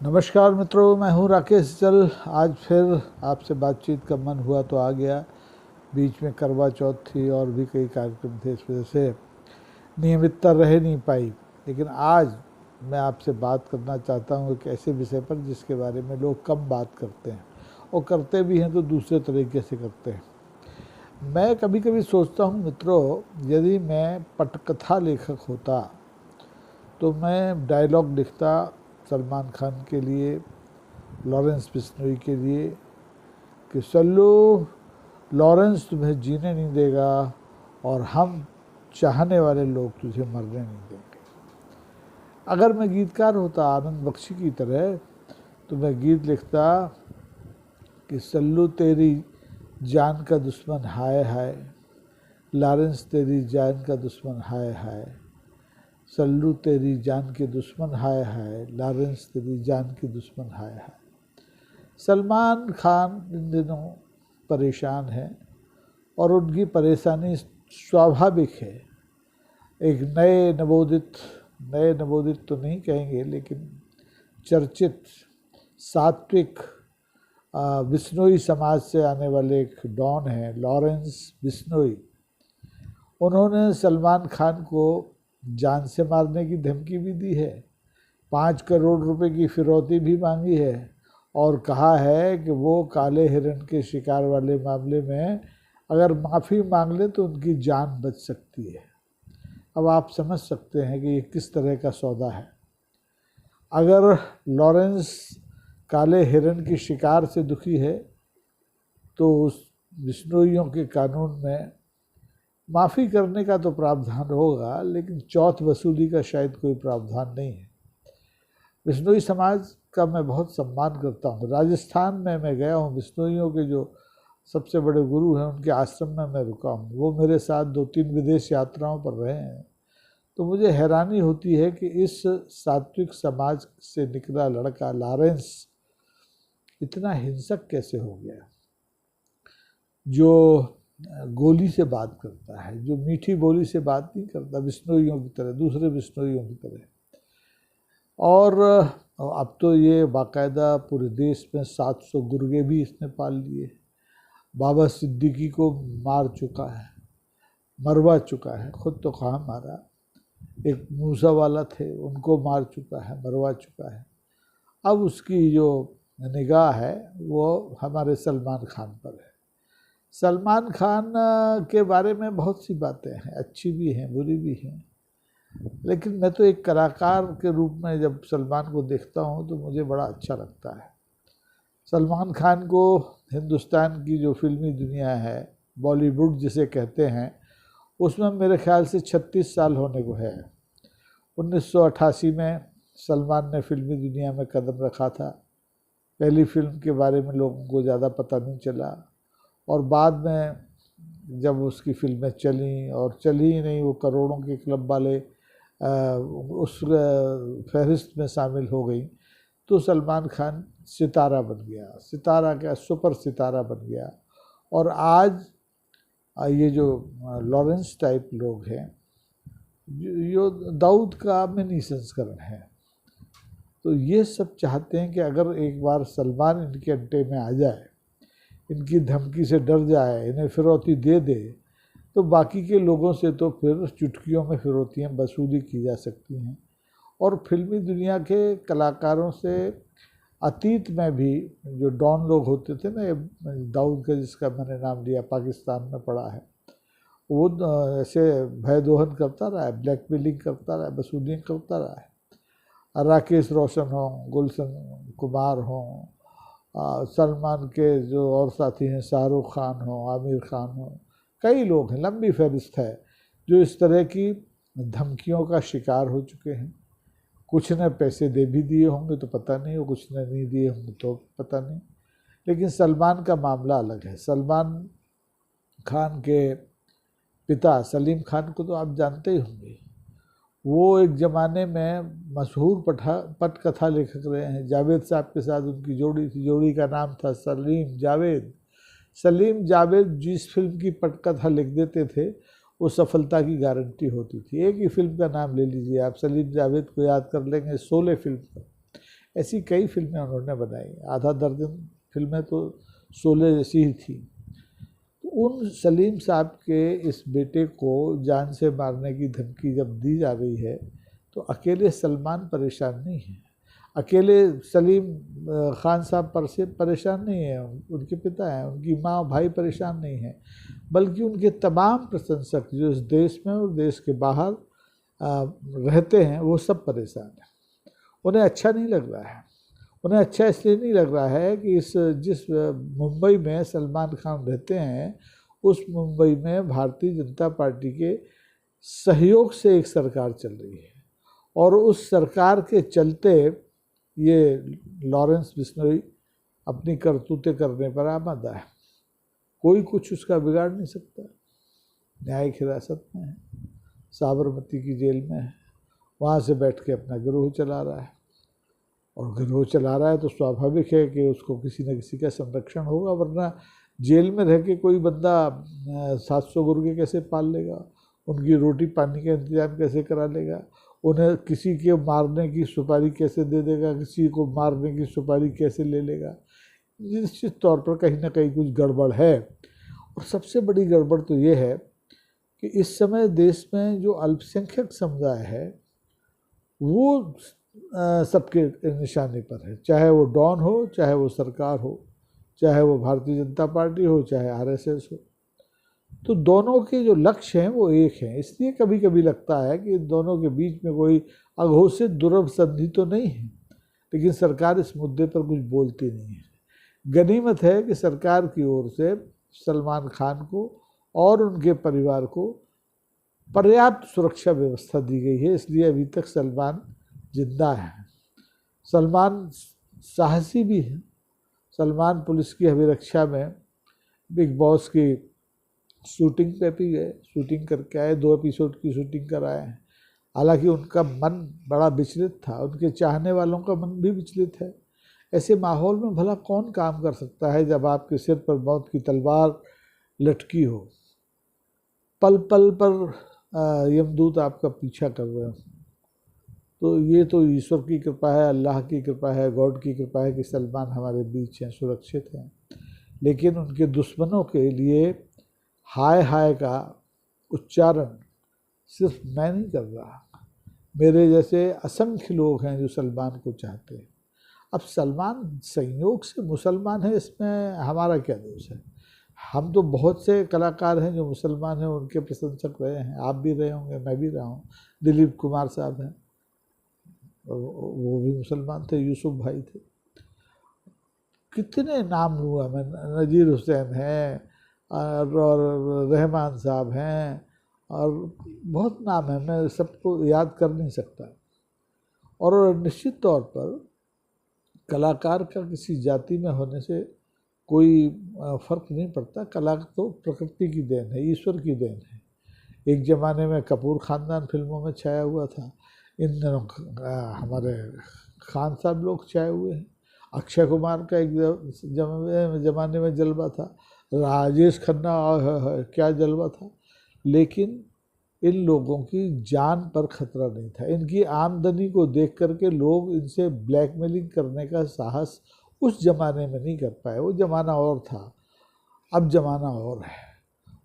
नमस्कार मित्रों, मैं हूं राकेश जल। आज फिर आपसे बातचीत का मन हुआ तो आ गया। बीच में करवा चौथ थी और भी कई कार्यक्रम थे, इस वजह से नियमितता रह नहीं पाई। लेकिन आज मैं आपसे बात करना चाहता हूं एक ऐसे विषय पर जिसके बारे में लोग कम बात करते हैं, और करते भी हैं तो दूसरे तरीके से करते हैं। मैं कभी कभी सोचता हूं मित्रों, यदि मैं पटकथा लेखक होता तो मैं डायलॉग लिखता सलमान खान के लिए, लॉरेंस बिश्नोई के लिए, कि सल्लू, लॉरेंस तुम्हें जीने नहीं देगा और हम चाहने वाले लोग तुझे मरने नहीं देंगे। अगर मैं गीतकार होता आनंद बख्शी की तरह, तो मैं गीत लिखता कि सल्लू तेरी जान का दुश्मन हाय हाय, लॉरेंस तेरी जान का दुश्मन हाय हाय, सल्लू तेरी जान के दुश्मन हाय हाय, लॉरेंस तेरी जान के दुश्मन हाय हाय। सलमान खान इन दिनों परेशान है और उनकी परेशानी स्वाभाविक है। एक नए नवोदित तो नहीं कहेंगे, लेकिन चर्चित सात्विक बिश्नोई समाज से आने वाले एक डॉन हैं, लॉरेंस बिश्नोई। उन्होंने सलमान खान को जान से मारने की धमकी भी दी है, 5 करोड़ रुपए की फिरौती भी मांगी है, और कहा है कि वो काले हिरण के शिकार वाले मामले में अगर माफ़ी मांग ले तो उनकी जान बच सकती है। अब आप समझ सकते हैं कि ये किस तरह का सौदा है। अगर लॉरेंस काले हिरण की शिकार से दुखी है तो उस बिश्नोइयों के कानून में माफ़ी करने का तो प्रावधान होगा, लेकिन चौथ वसूली का शायद कोई प्रावधान नहीं है। बिश्नोई समाज का मैं बहुत सम्मान करता हूँ। राजस्थान में मैं गया हूँ, बिश्नोइयों के जो सबसे बड़े गुरु हैं उनके आश्रम में मैं रुका हूँ। वो मेरे साथ 2-3 विदेश यात्राओं पर रहे हैं। तो मुझे हैरानी होती है कि इस सात्विक समाज से निकला लड़का लॉरेंस इतना हिंसक कैसे हो गया, जो गोली से बात करता है, जो मीठी बोली से बात नहीं करता बिश्नोइयों की तरह, दूसरे बिश्नोइयों की तरह। और अब तो ये बाकायदा पूरे देश में 700 गुर्गे भी इसने पाल लिए। बाबा सिद्दीकी को मार चुका है, मरवा चुका है, खुद तो कहाँ मारा। एक मूसा वाला थे, उनको मार चुका है, मरवा चुका है। अब उसकी जो निगाह है वो हमारे सलमान खान पर है। सलमान खान के बारे में बहुत सी बातें हैं, अच्छी भी हैं, बुरी भी हैं, लेकिन मैं तो एक कलाकार के रूप में जब सलमान को देखता हूँ तो मुझे बड़ा अच्छा लगता है। सलमान खान को हिंदुस्तान की जो फिल्मी दुनिया है, बॉलीवुड जिसे कहते हैं, उसमें मेरे ख्याल से 36 साल होने को है। 1988 में सलमान ने फिल्मी दुनिया में कदम रखा था। पहली फिल्म के बारे में लोगों को ज़्यादा पता नहीं चला, और बाद में जब उसकी फिल्में चलीं, और चली ही नहीं, वो करोड़ों के क्लब वाले उस फहरिस्त में शामिल हो गई, तो सलमान खान सितारा बन गया। सितारा क्या, सुपर सितारा बन गया। और आज ये जो लॉरेंस टाइप लोग हैं, जो दाऊद का मिनी संस्करण है, तो ये सब चाहते हैं कि अगर एक बार सलमान इनके अड्डे में आ जाए, इनकी धमकी से डर जाए, इन्हें फिरौती दे दे, तो बाकी के लोगों से तो फिर चुटकियों में फिरौतियाँ वसूली की जा सकती हैं। और फिल्मी दुनिया के कलाकारों से अतीत में भी जो डॉन लोग होते थे ना, दाऊद का जिसका मैंने नाम लिया, पाकिस्तान में पड़ा है, वो ऐसे भय दोहन करता रहा है, ब्लैकमेलिंग करता रहा है, वसूलियाँ करता रहा है। राकेश रोशन हो, गुलशन कुमार हो, सलमान के जो और साथी हैं, शाहरुख खान हो, आमिर खान हो, कई लोग हैं, लंबी फहरिस्त है, जो इस तरह की धमकियों का शिकार हो चुके हैं। कुछ ने पैसे दे भी दिए होंगे तो पता नहीं, और कुछ ने नहीं दिए होंगे तो पता नहीं। लेकिन सलमान का मामला अलग है। सलमान खान के पिता सलीम खान को तो आप जानते ही होंगे। वो एक ज़माने में मशहूर पटकथा लेखक रहे हैं। जावेद साहब के साथ उनकी जोड़ी थी, जोड़ी का नाम था सलीम जावेद। सलीम जावेद जिस फिल्म की पटकथा लिख देते थे, वो सफलता की गारंटी होती थी। एक ही फिल्म का नाम ले लीजिए आप, सलीम जावेद को याद कर लेंगे, शोले फिल्म का। ऐसी कई फिल्में उन्होंने बनाई, आधा दर्जन फिल्में तो शोले जैसी ही थी। तो उन सलीम साहब के इस बेटे को जान से मारने की धमकी जब दी जा रही है तो अकेले सलमान परेशान नहीं है, अकेले सलीम खान साहब पर से परेशान नहीं है, उनके पिता हैं, उनकी माँ भाई परेशान नहीं है, बल्कि उनके तमाम प्रशंसक जो इस देश में और देश के बाहर रहते हैं वो सब परेशान हैं। उन्हें अच्छा नहीं लग रहा है। उन्हें अच्छा इसलिए नहीं लग रहा है कि जिस मुंबई में सलमान खान रहते हैं उस मुंबई में भारतीय जनता पार्टी के सहयोग से एक सरकार चल रही है और उस सरकार के चलते ये लॉरेंस बिश्नोई अपनी करतूतें करने पर आमादा है। कोई कुछ उसका बिगाड़ नहीं सकता। न्यायिक हिरासत में है, साबरमती की जेल में है, वहाँ से बैठ के अपना गिरोह चला रहा है और गिरोह चला रहा है तो स्वाभाविक है कि उसको किसी न किसी का संरक्षण होगा, वरना जेल में रह के कोई बंदा 700 मुर्गे कैसे पाल लेगा, उनकी रोटी पानी का इंतजाम कैसे करा लेगा, उन्हें किसी के मारने की सुपारी कैसे दे देगा, किसी को मारने की सुपारी कैसे ले लेगा। निश्चित तौर पर कहीं ना कहीं कुछ गड़बड़ है। और सबसे बड़ी गड़बड़ तो ये है कि इस समय देश में जो अल्पसंख्यक समुदाय है वो सबके निशाने पर है, चाहे वो डॉन हो, चाहे वो सरकार हो, चाहे वो भारतीय जनता पार्टी हो, चाहे आरएसएस हो। तो दोनों के जो लक्ष्य हैं वो एक हैं। इसलिए कभी कभी लगता है कि दोनों के बीच में कोई अघोषित दुर्लभ संधि तो नहीं है, लेकिन सरकार इस मुद्दे पर कुछ बोलती नहीं है। गनीमत है कि सरकार की ओर से सलमान खान को और उनके परिवार को पर्याप्त सुरक्षा व्यवस्था दी गई है, इसलिए अभी तक सलमान जिंदा है। सलमान साहसी भी है। सलमान पुलिस की अभिरक्षा में बिग बॉस की शूटिंग पे भी गए, शूटिंग करके आए, 2 एपिसोड की शूटिंग कराए हैं। हालांकि उनका मन बड़ा विचलित था, उनके चाहने वालों का मन भी विचलित है। ऐसे माहौल में भला कौन काम कर सकता है जब आपके सिर पर मौत की तलवार लटकी हो, पल पल पर यमदूत आपका पीछा कर रहे हो। तो ये तो ईश्वर की कृपा है, अल्लाह की कृपा है, गॉड की कृपा है कि सलमान हमारे बीच हैं, सुरक्षित हैं। लेकिन उनके दुश्मनों के लिए हाय हाय का उच्चारण सिर्फ मैं नहीं कर रहा, मेरे जैसे असंख्य लोग हैं जो सलमान को चाहते हैं। अब सलमान संयोग से मुसलमान है, इसमें हमारा क्या दोष है? हम तो बहुत से कलाकार हैं जो मुसलमान हैं, उनके प्रशंसक रहे हैं, आप भी रहे होंगे, मैं भी रहा हूँ। दिलीप कुमार साहब हैं, वो भी मुसलमान थे, यूसुफ भाई थे, कितने नाम हुआ, मैं नज़ीर हुसैन हैं और रहमान साहब हैं और बहुत नाम है, मैं सबको याद कर नहीं सकता। और निश्चित तौर पर कलाकार का किसी जाति में होने से कोई फ़र्क नहीं पड़ता। कला तो प्रकृति की देन है, ईश्वर की देन है। एक ज़माने में कपूर ख़ानदान फिल्मों में छाया हुआ था, इन दिनों हमारे खान साहब लोग छाए हुए हैं। अक्षय कुमार का एक ज़माने में जलवा था, राजेश खन्ना क्या जलवा था। लेकिन इन लोगों की जान पर खतरा नहीं था। इनकी आमदनी को देख करके लोग इनसे ब्लैकमेलिंग करने का साहस उस ज़माने में नहीं कर पाए। वो ज़माना और था, अब ज़माना और है।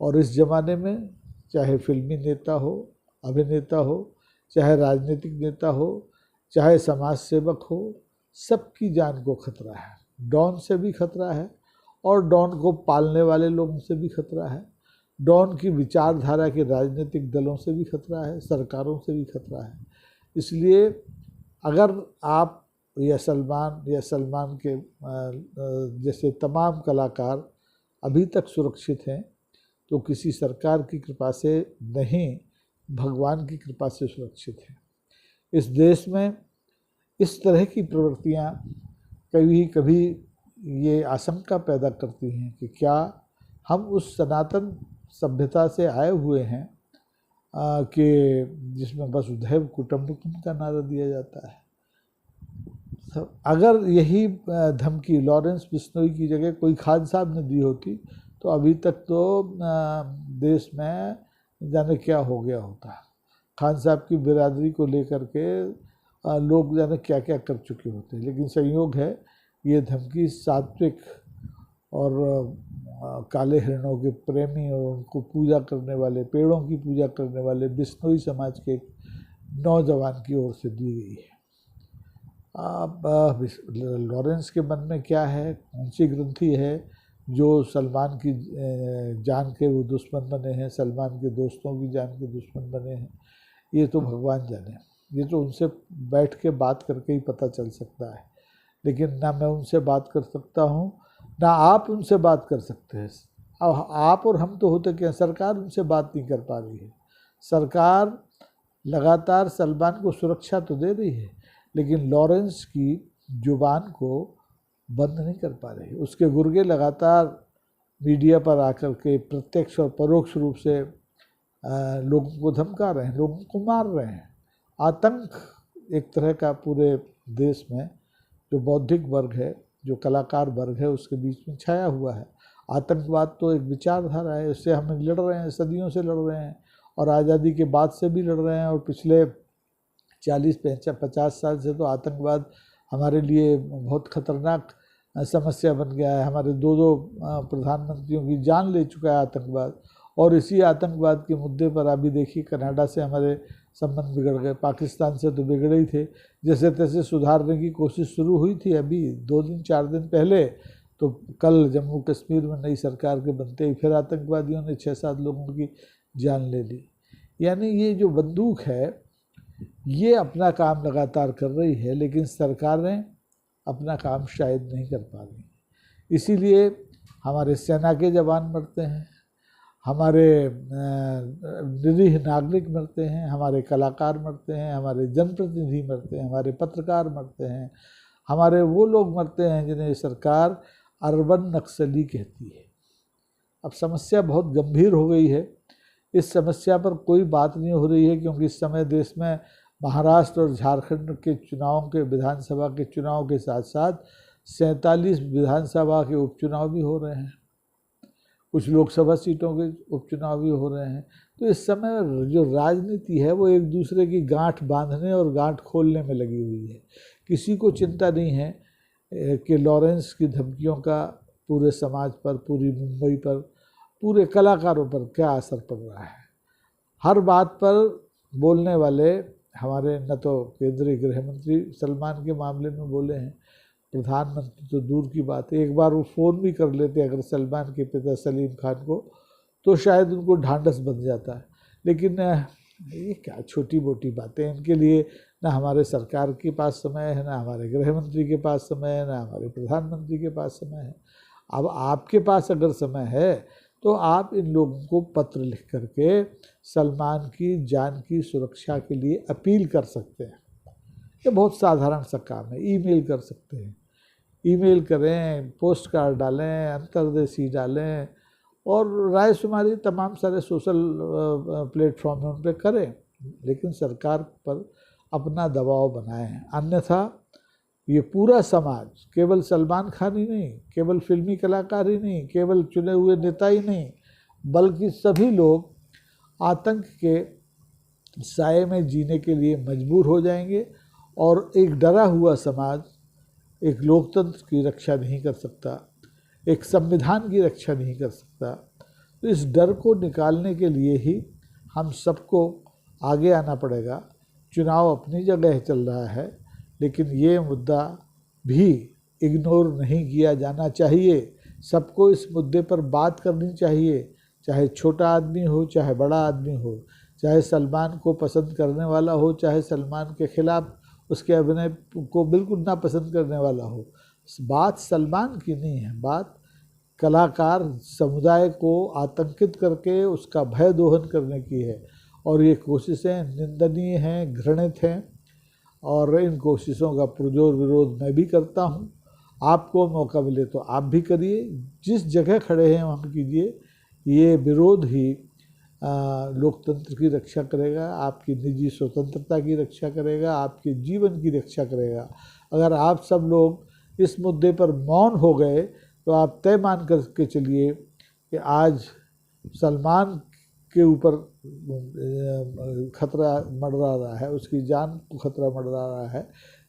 और इस ज़माने में चाहे फिल्मी नेता हो, अभिनेता हो, चाहे राजनीतिक नेता हो, चाहे समाज सेवक हो, सबकी जान को खतरा है। डॉन से भी खतरा है और डॉन को पालने वाले लोगों से भी खतरा है। डॉन की विचारधारा के राजनीतिक दलों से भी खतरा है, सरकारों से भी खतरा है। इसलिए अगर आप या सलमान के जैसे तमाम कलाकार अभी तक सुरक्षित हैं तो किसी सरकार की कृपा से नहीं, भगवान की कृपा से सुरक्षित हैं। इस देश में इस तरह की प्रवृत्तियाँ कभी कभी ये आशंका पैदा करती हैं कि क्या हम उस सनातन सभ्यता से आए हुए हैं कि जिसमें वसुधैव कुटुंबकम का नारा दिया जाता है। अगर यही धमकी लॉरेंस बिश्नोई की जगह कोई खान साहब ने दी होती तो अभी तक तो देश में जाने क्या हो गया होता। खान साहब की बिरादरी को लेकर के लोग जाने क्या क्या कर चुके होते हैं। लेकिन संयोग है ये धमकी सात्विक और काले हिरणों के प्रेमी और उनको पूजा करने वाले, पेड़ों की पूजा करने वाले बिश्नोई समाज के एक नौजवान की ओर से दी गई है। अब लॉरेंस के मन में क्या है, कौन सी ग्रंथि है जो सलमान की जान के वो दुश्मन बने हैं, सलमान के दोस्तों की जान के दुश्मन बने हैं, ये तो भगवान जाने। ये तो उनसे बैठ के बात करके ही पता चल सकता है। लेकिन ना मैं उनसे बात कर सकता हूँ, ना आप उनसे बात कर सकते हैं। अब आप और हम तो होते क्या, सरकार उनसे बात नहीं कर पा रही है। सरकार लगातार सलमान को सुरक्षा तो दे रही है, लेकिन लॉरेंस की जुबान को बंद नहीं कर पा रही। उसके गुर्गे लगातार मीडिया पर आकर के प्रत्यक्ष और परोक्ष रूप से लोगों को धमका रहे हैं, लोगों को मार रहे हैं। आतंक एक तरह का पूरे देश में जो बौद्धिक वर्ग है, जो कलाकार वर्ग है, उसके बीच में छाया हुआ है। आतंकवाद तो एक विचारधारा है, इससे हम लड़ रहे हैं, सदियों से लड़ रहे हैं और आज़ादी के बाद से भी लड़ रहे हैं। और पिछले 40-50 साल से तो आतंकवाद हमारे लिए बहुत खतरनाक समस्या बन गया है। हमारे दो प्रधानमंत्रियों की जान ले चुका है आतंकवाद। और इसी आतंकवाद के मुद्दे पर अभी देखिए कनाडा से हमारे संबंध बिगड़ गए, पाकिस्तान से तो बिगड़े ही थे। जैसे तैसे सुधारने की कोशिश शुरू हुई थी अभी 2-4 दिन पहले, तो कल जम्मू कश्मीर में नई सरकार के बनते ही फिर आतंकवादियों ने 6-7 लोगों की जान ले ली। यानी ये जो बंदूक है ये अपना काम लगातार कर रही है, लेकिन सरकारें अपना काम शायद नहीं कर पा रही। इसीलिए हमारे सेना के जवान मरते हैं, हमारे निरीह नागरिक मरते हैं, हमारे कलाकार मरते हैं, हमारे जनप्रतिनिधि मरते हैं, हमारे पत्रकार मरते हैं, हमारे वो लोग मरते हैं जिन्हें सरकार अर्बन नक्सली कहती है। अब समस्या बहुत गंभीर हो गई है। इस समस्या पर कोई बात नहीं हो रही है, क्योंकि इस समय देश में महाराष्ट्र और झारखंड के चुनाव के, विधानसभा के चुनाव के साथ साथ 47 विधानसभा के उपचुनाव भी हो रहे हैं, कुछ लोकसभा सीटों के उपचुनाव भी हो रहे हैं। तो इस समय जो राजनीति है वो एक दूसरे की गांठ बांधने और गांठ खोलने में लगी हुई है। किसी को चिंता नहीं है कि लॉरेंस की धमकियों का पूरे समाज पर, पूरी मुंबई पर, पूरे कलाकारों पर क्या असर पड़ रहा है। हर बात पर बोलने वाले हमारे न तो केंद्रीय गृह मंत्री सलमान के मामले में बोले हैं, प्रधानमंत्री तो दूर की बात है, एक बार वो फ़ोन भी कर लेते अगर सलमान के पिता सलीम खान को, तो शायद उनको ढांढस बन जाता है। लेकिन ये क्या छोटी मोटी बातें, इनके लिए ना हमारे सरकार के पास समय है, ना हमारे गृह मंत्री के पास समय है, ना हमारे प्रधानमंत्री के पास समय है। अब आपके पास अगर समय है तो आप इन लोगों को पत्र लिख करके सलमान की जान की सुरक्षा के लिए अपील कर सकते हैं। ये बहुत साधारण सा काम है। ईमेल कर सकते हैं, ईमेल करें, पोस्ट कार्ड डालें, अंतर्देशी डालें और रायशुमारी तमाम सारे सोशल प्लेटफॉर्म उन पर करें, लेकिन सरकार पर अपना दबाव बनाएं। अन्यथा ये पूरा समाज, केवल सलमान खान ही नहीं, केवल फिल्मी कलाकार ही नहीं, केवल चुने हुए नेता ही नहीं, बल्कि सभी लोग आतंक के साए में जीने के लिए मजबूर हो जाएंगे। और एक डरा हुआ समाज एक लोकतंत्र की रक्षा नहीं कर सकता, एक संविधान की रक्षा नहीं कर सकता। तो इस डर को निकालने के लिए ही हम सबको आगे आना पड़ेगा। चुनाव अपनी जगह चल रहा है, लेकिन ये मुद्दा भी इग्नोर नहीं किया जाना चाहिए। सबको इस मुद्दे पर बात करनी चाहिए, चाहे छोटा आदमी हो, चाहे बड़ा आदमी हो, चाहे सलमान को पसंद करने वाला हो, चाहे सलमान के खिलाफ उसके अभिनय को बिल्कुल ना पसंद करने वाला हो। बात सलमान की नहीं है, बात कलाकार समुदाय को आतंकित करके उसका भय दोहन करने की है। और ये कोशिशें निंदनीय हैं, घृणित हैं, और इन कोशिशों का पुरजोर विरोध मैं भी करता हूँ। आपको मौका मिले तो आप भी करिए, जिस जगह खड़े हैं वहाँ कीजिए। ये विरोध ही लोकतंत्र की रक्षा करेगा, आपकी निजी स्वतंत्रता की रक्षा करेगा, आपके जीवन की रक्षा करेगा। अगर आप सब लोग इस मुद्दे पर मौन हो गए तो आप तय मान करके चलिए कि आज सलमान के ऊपर खतरा मंडरा रहा है, उसकी जान को खतरा मंडरा रहा है,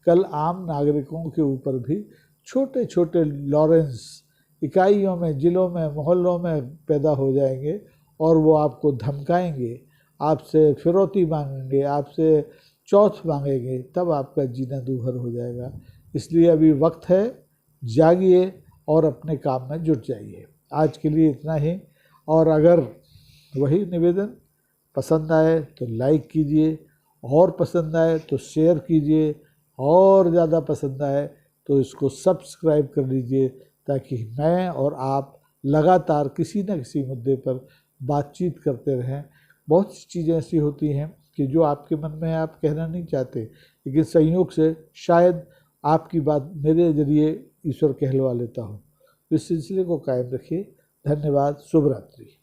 कल आम नागरिकों के ऊपर भी छोटे छोटे लॉरेंस इकाइयों में, ज़िलों में, मोहल्लों में पैदा हो जाएंगे और वो आपको धमकाएंगे, आपसे फिरौती मांगेंगे, आपसे चौथ मांगेंगे, तब आपका जीना दूभर हो जाएगा। इसलिए अभी वक्त है, जागिए और अपने काम में जुट जाइए। आज के लिए इतना ही, और अगर वही निवेदन पसंद आए तो लाइक कीजिए, और पसंद आए तो शेयर कीजिए, और ज़्यादा पसंद आए तो इसको सब्सक्राइब कर लीजिए, ताकि मैं और आप लगातार किसी न किसी मुद्दे पर बातचीत करते रहें। बहुत सी चीज़ें ऐसी होती हैं कि जो आपके मन में आप कहना नहीं चाहते, लेकिन संयोग से शायद आपकी बात मेरे ज़रिए ईश्वर कहलवा लेता हूँ। इस सिलसिले को कायम रखिए। धन्यवाद। शुभ रात्रि।